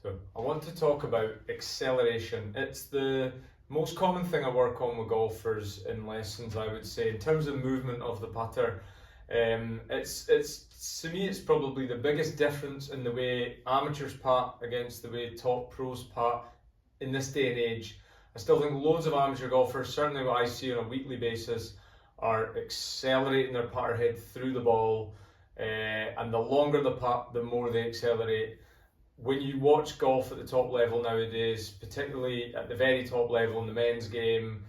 So I want to talk about acceleration. It's the most common thing I work on with golfers in lessons, I would say, in terms of movement of the putter. It's to me, it's probably the biggest difference in the way amateurs putt against the way top pros putt in this day and age. I still think loads of amateur golfers, certainly what I see on a weekly basis, are accelerating their putter head through the ball, and the longer the putt, the more they accelerate. When you watch golf at the top level nowadays, particularly at the very top level in the men's game,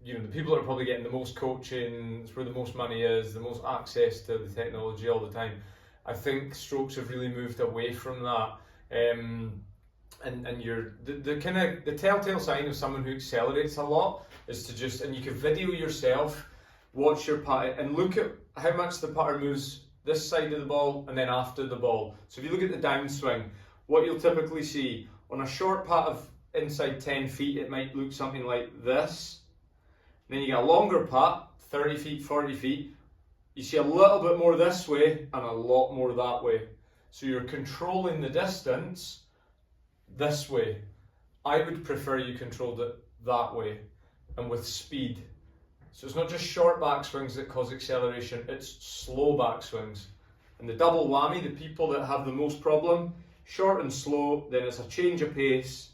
the people that are probably getting the most coaching, it's where the most money is, the most access to the technology all the time. I think strokes have really moved away from that. And you're the telltale sign of someone who accelerates a lot is to just, and you can video yourself, watch your putter and look at how much the putter moves this side of the ball and then after the ball. So if you look at the downswing, what you'll typically see on a short putt of inside 10 feet, it might look something like this. Then you get a longer putt, 30 feet, 40 feet. You see a little bit more this way and a lot more that way. So you're controlling the distance this way. I would prefer you controlled it that way and with speed. So it's not just short backswings that cause acceleration, it's slow backswings. And the double whammy, the people that have the most problem, short and slow, then it's a change of pace.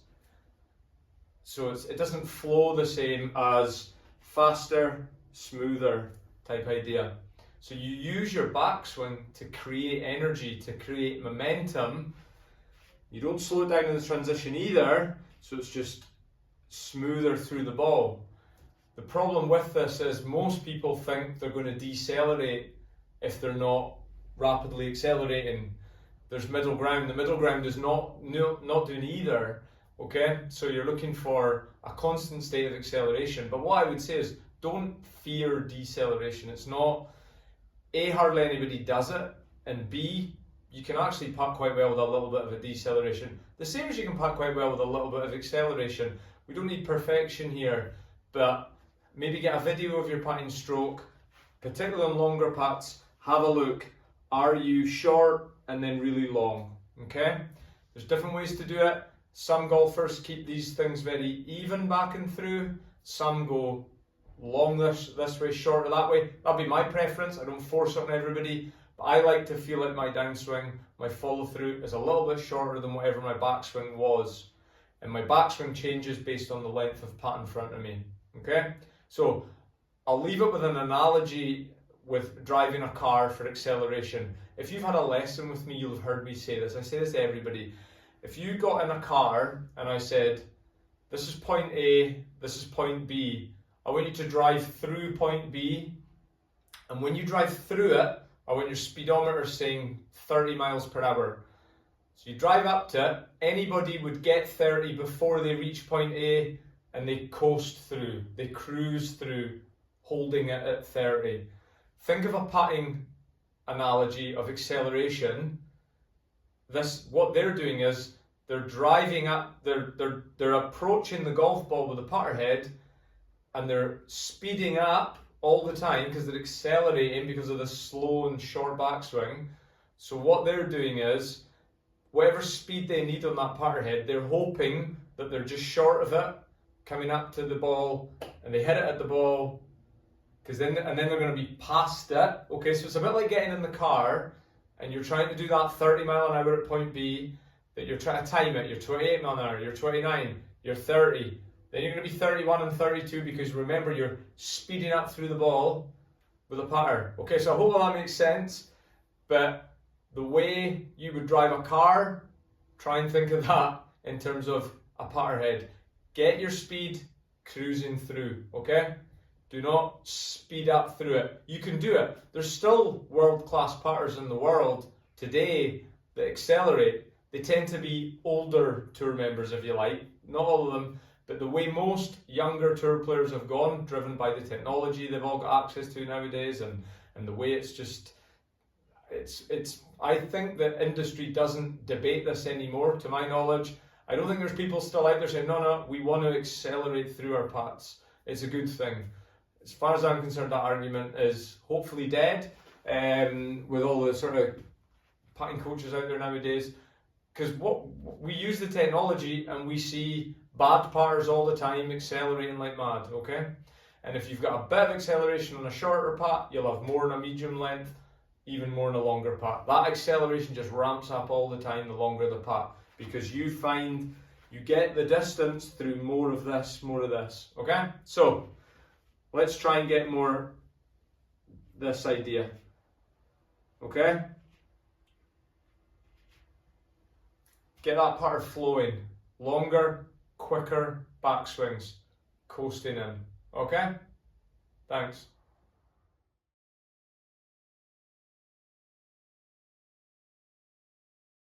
So it doesn't flow the same as faster, smoother type idea. So you use your backswing to create energy, to create momentum. You don't slow it down in the transition either, so it's just smoother through the ball. The problem with this is most people think they're going to decelerate if they're not rapidly accelerating. There's middle ground. The middle ground is not doing either. Okay, so you're looking for a constant state of acceleration. But what I would say is don't fear deceleration. It's not, A, hardly anybody does it, and B, you can actually putt quite well with a little bit of a deceleration. The same as you can putt quite well with a little bit of acceleration. We don't need perfection here, but maybe get a video of your putting stroke, particularly on longer putts. Have a look. Are you short and then really long? Okay? There's different ways to do it. Some golfers keep these things very even back and through. Some go long this way, shorter that way. That'll be my preference. I don't force it on everybody, but I like to feel like my downswing, my follow through is a little bit shorter than whatever my backswing was. And my backswing changes based on the length of putt in front of me. Okay? So I'll leave it with an analogy with driving a car for acceleration. If you've had a lesson with me, you'll have heard me say this. I say this to everybody. If you got in a car and I said, this is point A, this is point B, I want you to drive through point B, and when you drive through it, I want your speedometer saying 30 miles per hour. So you drive up to it, anybody would get 30 before they reach point A, and they coast through, they cruise through, holding it at 30. Think of a putting analogy of acceleration. What they're doing is they're driving up, they're approaching the golf ball with the putter head, and they're speeding up all the time because they're accelerating because of the slow and short backswing. So what they're doing is, whatever speed they need on that putter head, they're hoping that they're just short of it, coming up to the ball, and they hit it at the ball, then they're going to be past it. Okay, so it's a bit like getting in the car and you're trying to do that 30 mile an hour at point B, that you're trying to time it, you're 28 mile an hour, you're 29, you're 30, then you're going to be 31 and 32 because remember, you're speeding up through the ball with a putter. Okay, so I hope that makes sense, but the way you would drive a car, try and think of that in terms of a putter head. Get your speed cruising through, okay? Do not speed up through it. You can do it. There's still world-class putters in the world today that accelerate. They tend to be older tour members, if you like. Not all of them, but the way most younger tour players have gone, driven by the technology they've all got access to nowadays, and the way it's just, I think that industry doesn't debate this anymore, to my knowledge. I don't think there's people still out there saying, no, we want to accelerate through our putts. It's a good thing. As far as I'm concerned, that argument is hopefully dead, with all the sort of putting coaches out there nowadays. because what we use the technology and we see bad putters all the time accelerating like mad, okay? And if you've got a bit of acceleration on a shorter putt, you'll have more on a medium length, even more on a longer putt. That acceleration just ramps up all the time the longer the putt, because you find you get the distance through more of this, okay? So let's try and get more this idea, okay? Get that putter flowing, longer, quicker backswings, coasting in, okay? Thanks.